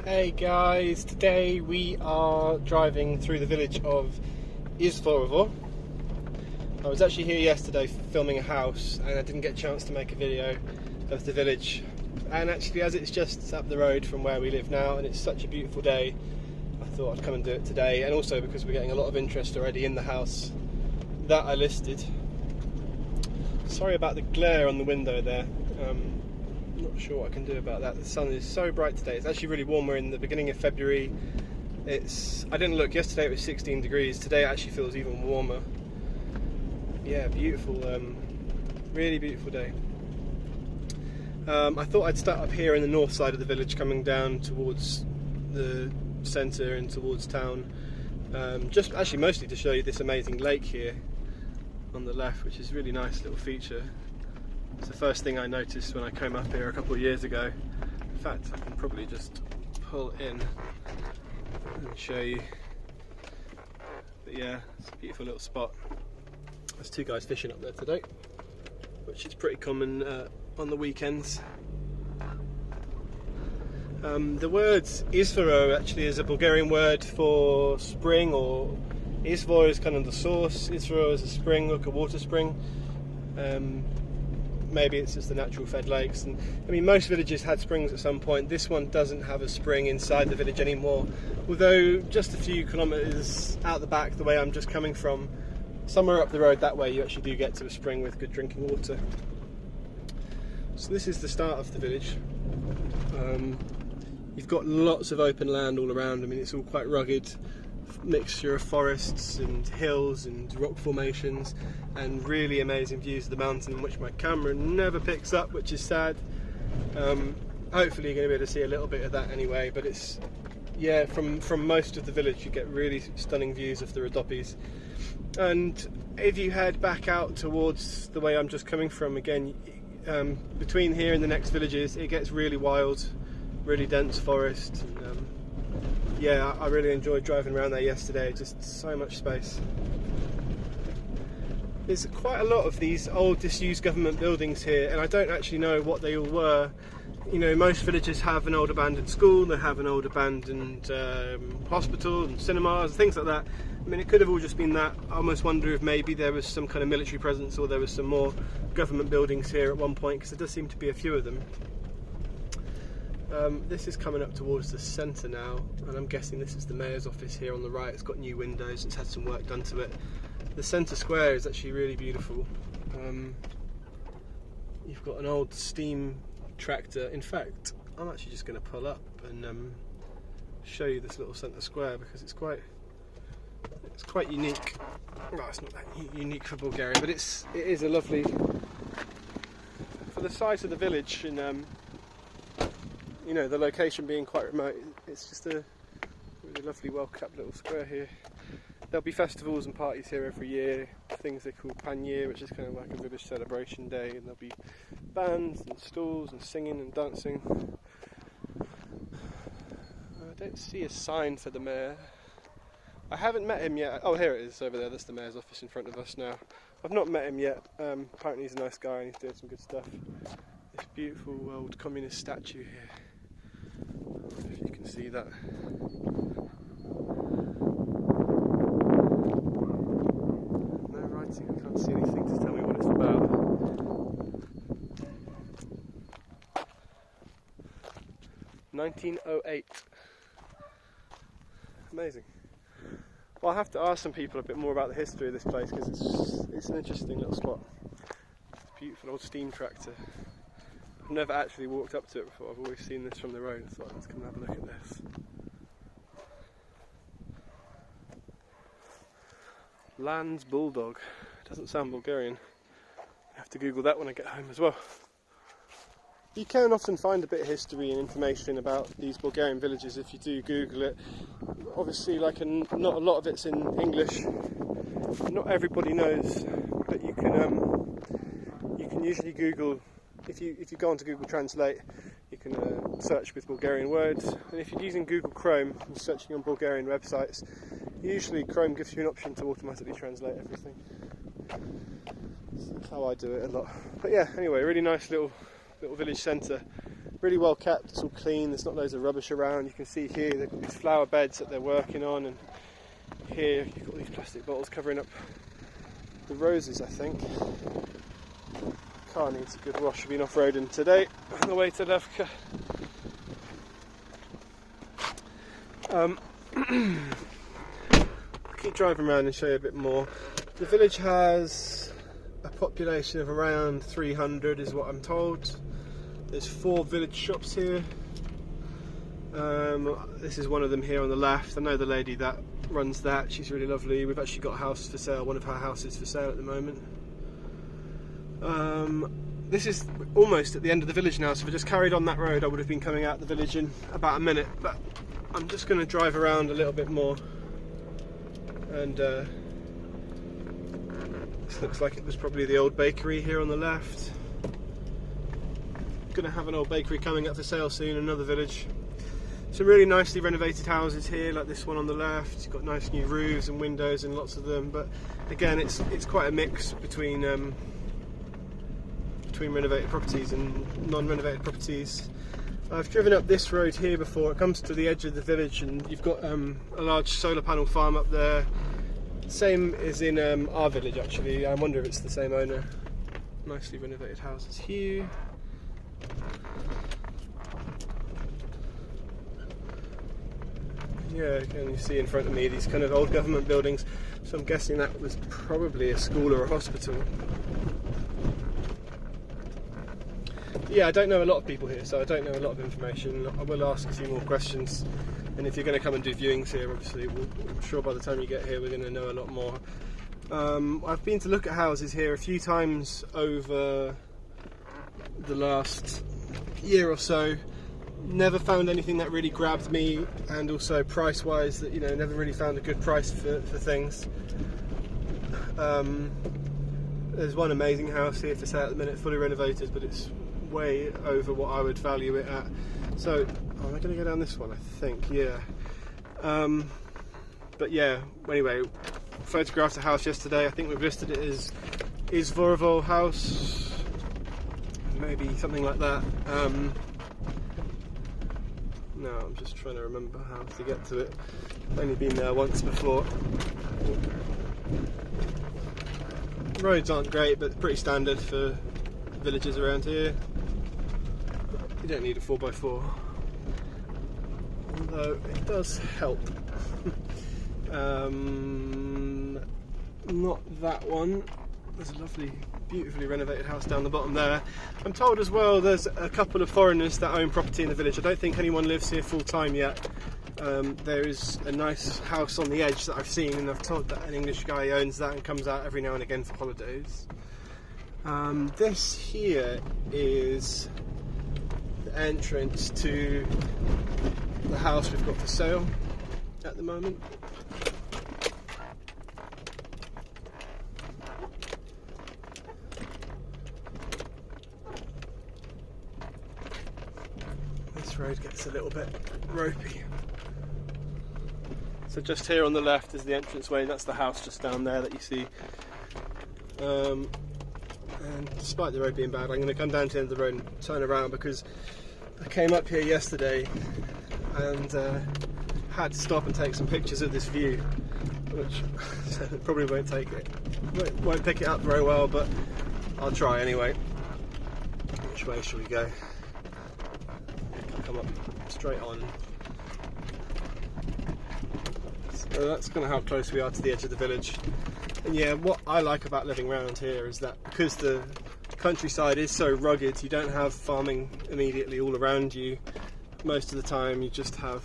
Hey guys, today we are driving through the village of Izvorovo. I was actually here yesterday filming a house and I didn't get a chance to make a video of the village, and actually as it's just up the road from where we live now and it's such a beautiful day, I thought I'd come and do it today, and also because we're getting a lot of interest already in the house that I listed. Sorry about the glare on the window there. Not sure what I can do about that. The sun is so bright today. It's actually really warm. We're in the beginning of February. I didn't look yesterday, it was 16 degrees. Today it actually feels even warmer. Yeah, beautiful, really beautiful day. I thought I'd start up here in the north side of the village, coming down towards the centre and towards town. Just actually mostly to show you this amazing lake here on the left, which is a really nice little feature. It's the first thing I noticed when I came up here a couple of years ago. In fact, I can probably just pull in and show you. But yeah, it's a beautiful little spot. There's two guys fishing up there today, which is pretty common on the weekends. The word Izvorovo actually is a Bulgarian word for spring, or Izvor is kind of the source. Izvorovo is a spring, like a water spring. Maybe it's just the natural fed lakes, and I mean most villages had springs at some point. This one doesn't have a spring inside the village anymore, although just a few kilometres out the back, the way I'm just coming from, somewhere up the road that way, you actually do get to a spring with good drinking water. So this is the start of the village. You've got lots of open land all around. I mean, it's all quite rugged, mixture of forests and hills and rock formations, and really amazing views of the mountain, which my camera never picks up, which is sad. Hopefully you're going to be able to see a little bit of that anyway, but it's, yeah, from most of the village you get really stunning views of the Rhodopes. And if you head back out towards the way I'm just coming from again, between here and the next villages it gets really wild, really dense forest. And, yeah, I really enjoyed driving around there yesterday, just so much space. There's quite a lot of these old disused government buildings here, and I don't actually know what they all were. You know, most villages have an old abandoned school, they have an old abandoned hospital and cinemas, things like that. I mean, it could have all just been that. I almost wonder if maybe there was some kind of military presence, or there was some more government buildings here at one point, because there does seem to be a few of them. This is coming up towards the centre now, and I'm guessing this is the mayor's office here on the right. It's got new windows, it's had some work done to it. The centre square is actually really beautiful. You've got an old steam tractor. In fact, I'm actually just going to pull up and show you this little centre square, because it's quite unique. Well, it's not that unique for Bulgaria, but it is a lovely, for the size of the village, and you know, the location being quite remote, it's just a really lovely, well-kept little square here. There'll be festivals and parties here every year, things they call Panier, which is kind of like a village celebration day, and there'll be bands and stalls and singing and dancing. I don't see a sign for the mayor. I haven't met him yet. Oh, here it is over there, that's the mayor's office in front of us now. I've not met him yet. Apparently he's a nice guy and he's doing some good stuff. This beautiful old communist statue here. I don't know if you can see that. No writing, I can't see anything to tell me what it's about. "1908. Amazing. Well, I'll have to ask some people a bit more about the history of this place, because it's an interesting little spot. It's a beautiful old steam tractor. I've never actually walked up to it before, I've always seen this from the road. I thought, let's come and have a look at this. Lands Bulldog. Doesn't sound Bulgarian. I have to Google that when I get home as well. You can often find a bit of history and information about these Bulgarian villages if you do Google it. Obviously, not a lot of it's in English. Not everybody knows, but you can usually Google. If you go onto Google Translate, you can search with Bulgarian words, and if you're using Google Chrome and searching on Bulgarian websites, usually Chrome gives you an option to automatically translate everything. So that's how I do it a lot. But yeah, anyway, really nice little village centre. really well kept. It's all clean, there's not loads of rubbish around. You can see here they've got these flower beds that they're working on, and here you've got these plastic bottles covering up the roses, I think. Car needs a good wash. I've been off-roading today on the way to Levka. I'll keep driving around and show you a bit more. The village has a population of around 300 is what I'm told. There's 4 village shops here. This is one of them here on the left. I know the lady that runs that, she's really lovely. We've actually got a house for sale, one of her houses for sale at the moment. This is almost at the end of the village now, so if I just carried on that road I would have been coming out the village in about a minute, but I'm just going to drive around a little bit more. And this looks like it was probably the old bakery here on the left. Going to have an old bakery coming up for sale soon in another village. Some really nicely renovated houses here, like this one on the left. It's got nice new roofs and windows and lots of them, but again it's quite a mix between renovated properties and non-renovated properties. I've driven up this road here before. It comes to the edge of the village and you've got a large solar panel farm up there. Same as in our village actually. I wonder if it's the same owner. Nicely renovated houses here. Yeah, again you see in front of me these kind of old government buildings, so I'm guessing that was probably a school or a hospital. Yeah, I don't know a lot of people here, so I don't know a lot of information. I will ask a few more questions, and if you're going to come and do viewings here, obviously, I'm sure by the time you get here we're going to know a lot more. I've been to look at houses here a few times over the last year or so. Never found anything that really grabbed me, and also price-wise, that never really found a good price for things. There's one amazing house here for sale at the minute, fully renovated, but it's way over what I would value it at. So, am I going to go down this one? I think, yeah. But yeah, anyway, photographed a house yesterday. I think we've listed it as Izvorovo house, maybe something like that. No, I'm just trying to remember how to get to it. I've only been there once before. Roads aren't great, but pretty standard for villages around here. You don't need a 4x4, although it does help. Not that one. There's a lovely, beautifully renovated house down the bottom there. I'm told as well there's a couple of foreigners that own property in the village. I don't think anyone lives here full time yet. There is a nice house on the edge that I've seen, and I've told that an English guy owns that and comes out every now and again for holidays. This here is the entrance to the house we've got for sale at the moment. This road gets a little bit ropey. So just here on the left is the entranceway. That's the house just down there that you see. And despite the road being bad, I'm going to come down to the end of the road and turn around, because I came up here yesterday and had to stop and take some pictures of this view, which probably won't pick it up very well, but I'll try anyway. Which way shall we go? Come up straight on. So that's kind of how close we are to the edge of the village. And yeah, what I like about living around here is that because the countryside is so rugged, you don't have farming immediately all around you. Most of the time you just have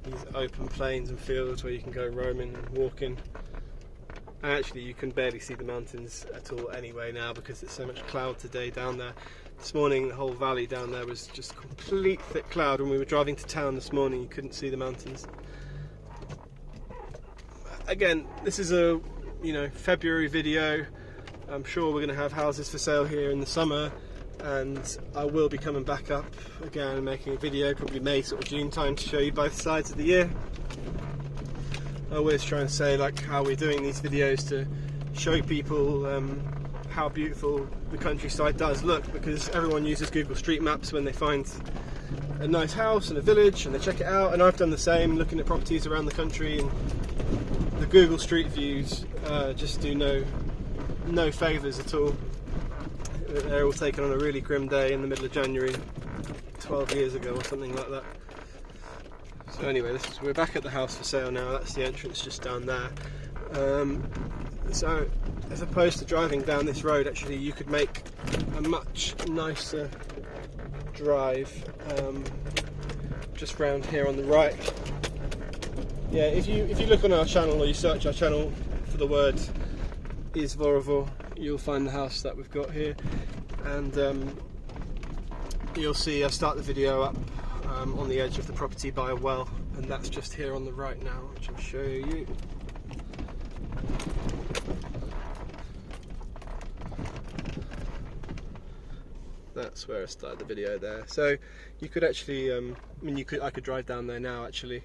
these open plains and fields where you can go roaming and walking. And actually you can barely see the mountains at all anyway now, because there's so much cloud today down there. This morning the whole valley down there was just complete thick cloud. When we were driving to town this morning you couldn't see the mountains. Again, this is a February video. I'm sure we're going to have houses for sale here in the summer, and I will be coming back up again and making a video, probably May, sort of June time, to show you both sides of the year. I always try and say like how we're doing these videos to show people how beautiful the countryside does look, because everyone uses Google Street Maps when they find a nice house and a village and they check it out, and I've done the same looking at properties around the country, and the Google Street views just do no favours at all. They're all taken on a really grim day in the middle of January 12 years ago or something like that. So anyway, we're back at the house for sale now. That's the entrance just down there. So as opposed to driving down this road, actually you could make a much nicer drive just round here on the right. Yeah, if you look on our channel, or you search our channel for the word Izvorovo, you'll find the house that we've got here, and you'll see I start the video up on the edge of the property by a well, and that's just here on the right now, which I'll show you. That's where I started the video there. So you could actually, I could drive down there now actually,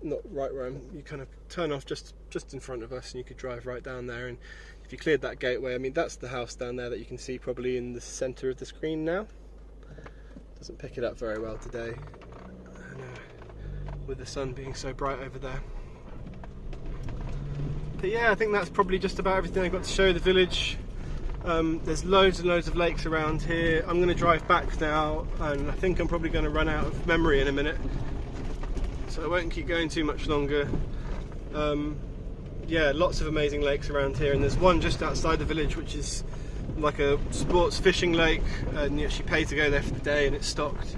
not right where you kind of turn off just in front of us, and you could drive right down there. And if you cleared that gateway, that's the house down there that you can see probably in the centre of the screen now. Doesn't pick it up very well today, with the sun being so bright over there. But yeah, I think that's probably just about everything I got to show the village. There's loads and loads of lakes around here. I'm going to drive back now, and I think I'm probably going to run out of memory in a minute, so I won't keep going too much longer. Yeah, lots of amazing lakes around here, and there's one just outside the village which is like a sports fishing lake, and you actually pay to go there for the day, and it's stocked.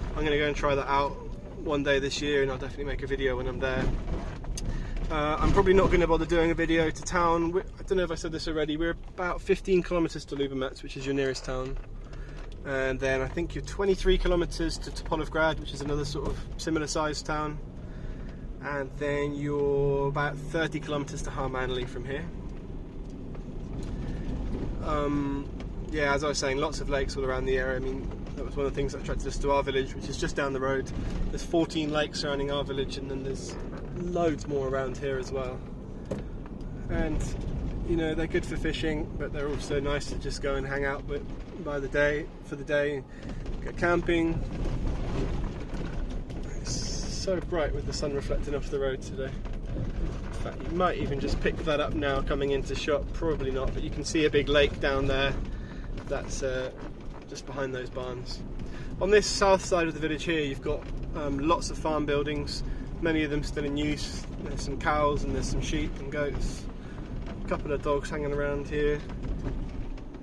I'm going to go and try that out one day this year, and I'll definitely make a video when I'm there. I'm probably not going to bother doing a video to town. I don't know if I said this already, we're about 15 kilometres to Lubomets, which is your nearest town, and then I think you're 23 kilometres to Topolovgrad, which is another sort of similar sized town, and then you're about 30 kilometres to Harmanli from here. Yeah, as I was saying, lots of lakes all around the area. That was one of the things that attracted us to our village, which is just down the road. There's 14 lakes surrounding our village, and then there's loads more around here as well. And they're good for fishing, but they're also nice to just go and hang out for the day, go camping. It's so bright with the sun reflecting off the road today. In fact, you might even just pick that up now coming into shot, probably not, but you can see a big lake down there that's just behind those barns. On this south side of the village here, you've got lots of farm buildings, many of them still in use. There's some cows and there's some sheep and goats, a couple of dogs hanging around here,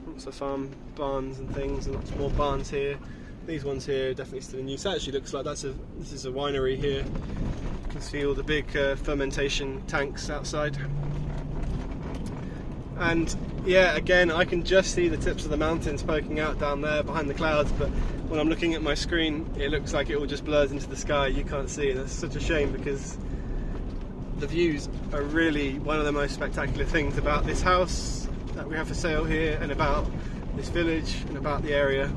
lots of farm barns and things, and lots more barns here. These ones here are definitely still in use. It actually looks like this is a winery here. You can see all the big fermentation tanks outside. And yeah, again, I can just see the tips of the mountains poking out down there behind the clouds, but when I'm looking at my screen, it looks like it all just blurs into the sky. You can't see it. That's such a shame, because the views are really one of the most spectacular things about this house that we have for sale here, and about this village, and about the area.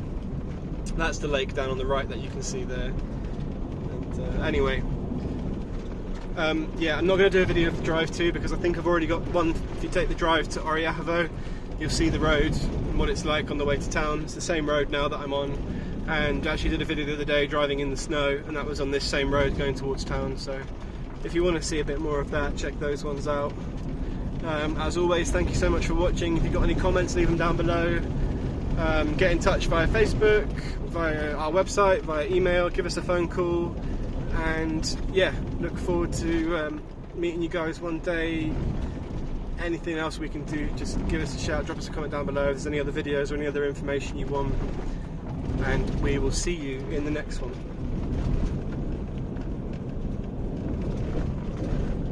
That's the lake down on the right that you can see there. And anyway, yeah, I'm not going to do a video of the drive to, because I think I've already got one. If you take the drive to Izvorovo, you'll see the road and what it's like on the way to town. It's the same road now that I'm on, and I actually did a video the other day driving in the snow, and that was on this same road going towards town. So if you want to see a bit more of that, check those ones out. As always, thank you so much for watching. If you've got any comments, leave them down below. Get in touch via Facebook, via our website, via email, give us a phone call, and yeah, look forward to meeting you guys one day. Anything else we can do, just give us a shout, drop us a comment down below if there's any other videos or any other information you want, and we will see you in the next one.